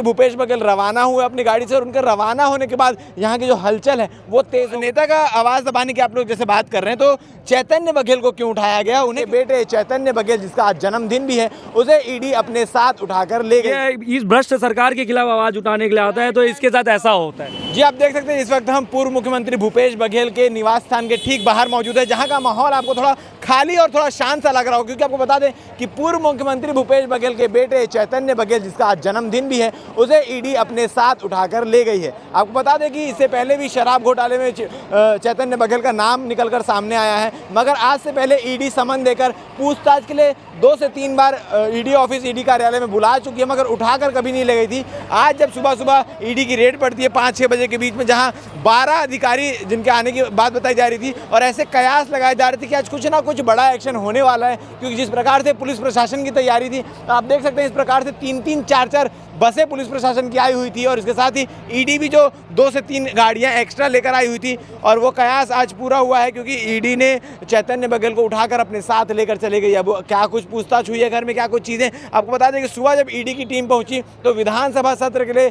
मुख्यमंत्री भूपेश बघेल रवाना हुए अपनी गाड़ी से और उनके रवाना होने के बाद यहाँ की जो हलचल है वो तेज। नेता का आवाज दबाने की आप लोग जैसे बात कर रहे हैं, तो चैतन्य बघेल को क्यों उठाया गया? उन्हें बेटे चैतन्य बघेल जिसका आज जन्मदिन भी है उसे ईडी अपने साथ उठाकर ले गए। इस भ्रष्ट सरकार के खिलाफ आवाज उठाने के लिए आता है, तो इसके साथ ऐसा होता है। जी आप देख सकते हैं इस वक्त हम पूर्व मुख्यमंत्री भूपेश बघेल के निवास स्थान के ठीक बाहर मौजूद है, जहां का माहौल आपको थोड़ा खाली और थोड़ा शांत सा लग रहा हो, क्योंकि आपको बता दें कि पूर्व मुख्यमंत्री भूपेश बघेल के बेटे चैतन्य बघेल जिसका आज जन्मदिन भी है उसे ईडी अपने साथ उठाकर ले गई है। आपको बता दें कि इससे पहले भी शराब घोटाले में चैतन्य बघेल का नाम निकलकर सामने आया है, मगर आज से पहले ईडी समन देकर पूछताछ के लिए 2 से 3 बार ईडी ऑफिस ईडी कार्यालय में बुला चुकी है, मगर उठाकर कभी नहीं ले गई थी। आज जब सुबह सुबह ईडी की रेड पड़ती है 5-6 बजे के बीच में, जहां 12 अधिकारी जिनके आने की बात बताई जा रही थी और ऐसे कयास लगाए जा रहे थे कि आज कुछ ना कुछ बड़ा एक्शन होने वाला है, क्योंकि जिस प्रकार से पुलिस प्रशासन की तैयारी थी आप देख सकते हैं इस प्रकार से 3-3, 4-4 बसें पुलिस प्रशासन की आई हुई थी और इसके साथ ही ईडी भी जो 2 से 3 गाड़ियां एक्स्ट्रा लेकर आई हुई थी, और वो कयास आज पूरा हुआ है क्योंकि ईडी ने चैतन्य बघेल को उठाकर अपने साथ लेकर चले गई। अब क्या कुछ पूछताछ हुई है घर में, क्या कुछ चीज़ें, आपको बता दें कि सुबह जब ईडी की टीम पहुंची तो विधानसभा सत्र के लिए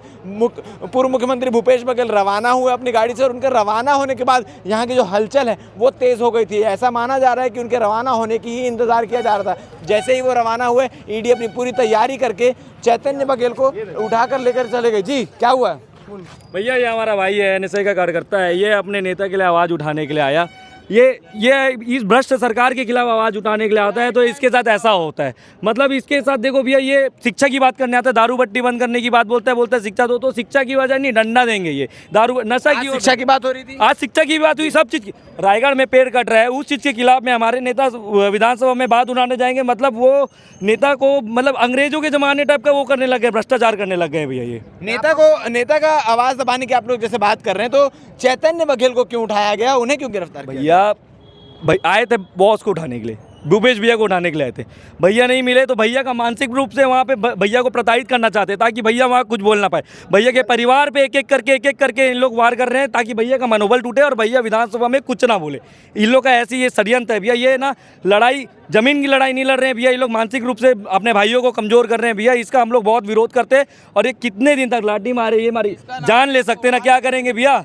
पूर्व मुख्यमंत्री भूपेश बघेल रवाना हुए अपनी गाड़ी से और उनके रवाना होने के बाद यहाँ की जो हलचल है वो तेज़ हो गई थी। ऐसा माना जा रहा है कि उनके रवाना होने की ही इंतजार किया जा रहा था। जैसे ही वो रवाना हुए ईडी अपनी पूरी तैयारी करके चैतन्य बघेल को उठाकर लेकर चले गए। जी क्या हुआ? भैया ये हमारा भाई है, एनएसए का कार्यकर्ता है, ये अपने नेता के लिए आवाज़ उठाने के लिए आया। ये इस भ्रष्ट सरकार के खिलाफ आवाज़ उठाने के लिए आता है, तो इसके साथ ऐसा होता है। मतलब इसके साथ देखो भैया, ये शिक्षा की बात करने आता है, दारू बट्टी बंद करने की बात बोलता है शिक्षा दो, तो शिक्षा की वजह नहीं, डंडा देंगे। ये दारू नशा की शिक्षा की बात हो रही थी, आज शिक्षा की बात हुई, सब चीज़ की। रायगढ़ में पेड़ कट रहा है, उस चीज़ के खिलाफ में हमारे नेता विधानसभा में बात उठाने जाएंगे। मतलब वो नेता को मतलब अंग्रेजों के ज़माने टाइप का वो करने लग गए, भ्रष्टाचार करने लग गए भैया। ये नेता का आवाज़ दबाने की आप लोग जैसे बात कर रहे हैं, तो चैतन्य बघेल को क्यों उठाया गया? उन्हें क्यों गिरफ्तार किया? भैया भाई आए थे बॉस को उठाने के लिए, भूपेश भैया को उठाने के लिए आए थे। भैया नहीं मिले तो भैया का मानसिक रूप से वहाँ पे भैया को प्रताड़ित करना चाहते हैं, ताकि भैया वहाँ कुछ बोल ना पाए। भैया के परिवार पे एक एक करके इन लोग वार कर रहे हैं, ताकि भैया का मनोबल टूटे और भैया विधानसभा में कुछ ना बोले। इन लोग का ऐसी ये षड्यंत्र है भैया। ये ना लड़ाई जमीन की लड़ाई नहीं लड़ रहे हैं भैया, ये लोग मानसिक रूप से अपने भाइयों को कमज़ोर कर रहे हैं भैया। इसका हम लोग बहुत विरोध करते हैं। और ये कितने दिन तक लाठी मारे, ये हमारी जान ले सकते ना, क्या करेंगे भैया?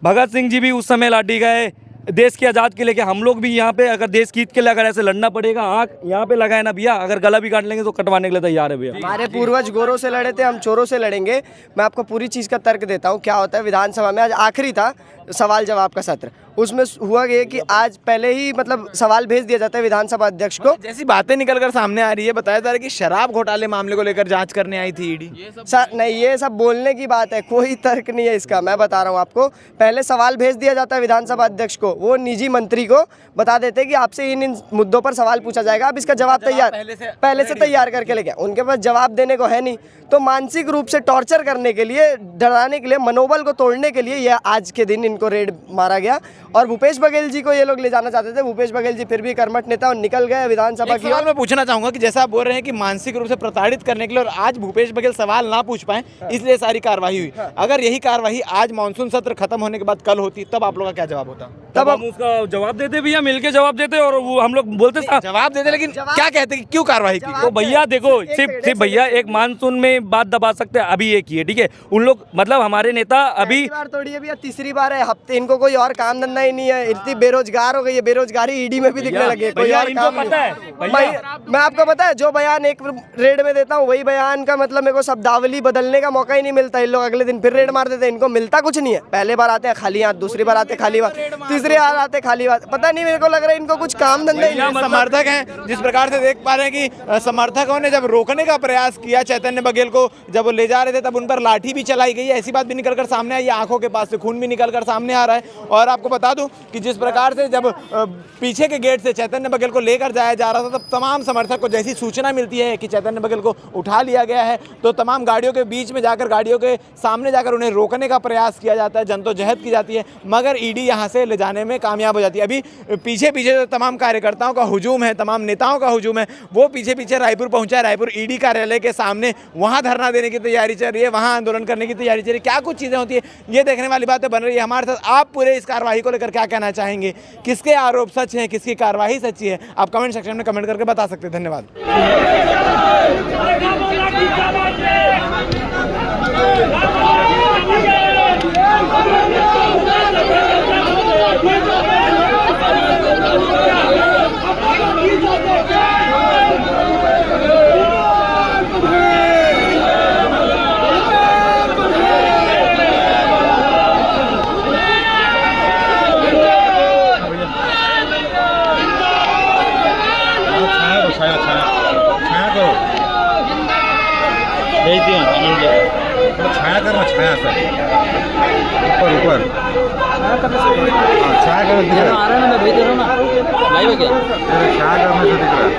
भगत सिंह जी भी उस समय लाठी गए देश की आज़ाद के लिए। हम लोग भी यहाँ पे अगर देश की हित के लिए अगर ऐसे लड़ना पड़ेगा, आँख यहाँ पे लगाए ना भैया, अगर गला भी काट लेंगे तो कटवाने के लिए तैयार है भैया। हमारे पूर्वज गोरों से लड़े थे, हम चोरों से लड़ेंगे। मैं आपको पूरी चीज़ का तर्क देता हूँ। क्या होता है विधानसभा में, आज आखिरी था सवाल जवाब का सत्र, उसमें हुआ ये कि आज पहले ही मतलब सवाल भेज दिया जाता है विधानसभा अध्यक्ष को। जैसी बातें निकलकर सामने आ रही है, बताया जा रहा है कि शराब घोटाले मामले को लेकर जांच करने आई थी ईडी। सर नहीं, ये सब बोलने की बात है, कोई तर्क नहीं है इसका। मैं बता रहा हूँ आपको, पहले सवाल भेज दिया जाता है विधानसभा अध्यक्ष को, वो निजी मंत्री को बता देते हैं कि आपसे इन मुद्दों पर सवाल पूछा जाएगा, आप इसका जवाब पहले से तैयार करके लेके। उनके पास जवाब देने को है नहीं, तो मानसिक रूप से टॉर्चर करने के लिए, डराने के लिए, मनोबल को तोड़ने के लिए यह आज के दिन इनको रेड मारा गया। और भूपेश बघेल जी को ये लोग ले जाना चाहते थे। भूपेश बघेल जी फिर भी कर्मठ नेता और निकल गए विधानसभा की। और मैं पूछना चाहूंगा कि जैसा आप बोल रहे हैं कि मानसिक रूप से प्रताड़ित करने के लिए, और आज भूपेश बघेल सवाल ना पूछ पाए इसलिए सारी कार्रवाई हुई। अगर यही कार्रवाई आज मानसून सत्र खत्म होने के बाद कल होती, तब आप लोग का क्या जवाब होता? तब हम उसका जवाब देते भैया, मिलके जवाब देते, और वो हम लोग बोलते जवाब देते, लेकिन क्या कहते कि क्यों कार्रवाई की? तो भैया देखो, सिर्फ भैया एक मानसून में बात दबा सकते हैं, अभी एक ही है, ठीक है। उन लोग मतलब हमारे नेता अभी बार थोड़ी है भैया, तीसरी बार है हफ्ते, इनको कोई और काम धंधा ही नहीं है, इतनी बेरोजगार हो गई है, बेरोजगारी ईडी में भी दिखने लगी है, कोई और काम पता है। मैं आपको पता है, जो बयान एक रेड में देता हूँ वही बयान का मतलब मेरे को शब्दावली बदलने का मौका ही नहीं मिलता। इन लोग अगले दिन फिर रेड मार देते हैं, इनको मिलता कुछ नहीं है। पहले बार आते हैं खाली हाथ, दूसरी बार आते खाली हाथ, तीसरी बार आते खाली हाथ। पता नहीं, मेरे को लग रहा है इनको कुछ काम धंधा ही नहीं। समर्थक हैं, जिस प्रकार से देख पा रहे हैं कि समर्थकों ने जब रोकने का प्रयास किया चैतन्य बघेल को, जब वो ले जा रहे थे तब उन पर लाठी भी चलाई गई है। ऐसी बात भी निकलकर सामने आई, आंखों के पास से खून भी निकलकर सामने आ रहा है। और आपको बता दूं कि जिस प्रकार से जब पीछे के गेट से चैतन्य बघेल को लेकर जाया जा रहा था, तब तमाम समर्थक को जैसी सूचना मिलती है कि चैतन्य बघेल को उठा लिया गया है, तो तमाम गाड़ियों के बीच में जाकर, गाड़ियों के सामने जाकर उन्हें रोकने का प्रयास किया जाता है, जद्दोजहद की जाती है, मगर ईडी यहाँ से ले जाने में कामयाब हो जाती है। अभी पीछे जो तमाम कार्यकर्ताओं का हुजूम है, तमाम नेताओं का हुजूम है, वो पीछे रायपुर पहुंचा है। रायपुर ईडी कार्यालय के सामने वहाँ धरना देने की तैयारी चल रही है, वहाँ आंदोलन करने की तैयारी चल रही है। क्या कुछ चीज़ें होती है, ये देखने वाली बातें बन रही है। हमारे साथ आप पूरे इस कार्रवाई को लेकर क्या कहना चाहेंगे? किसके आरोप सच हैं, किसकी कार्रवाई सच्ची है? आप कमेंट सेक्शन में कमेंट करके बता सकते हैं। धन्यवाद। भेज दिया कमेंट किया। थोड़ा छाया करना, छाया सर, ऊपर ऊपर, हाँ छाया करना दिख रहा है, आ रहा है ना, मैं भेज दे रहा हूँ ना, लाइव है क्या? छाया करने से दिख रहा है।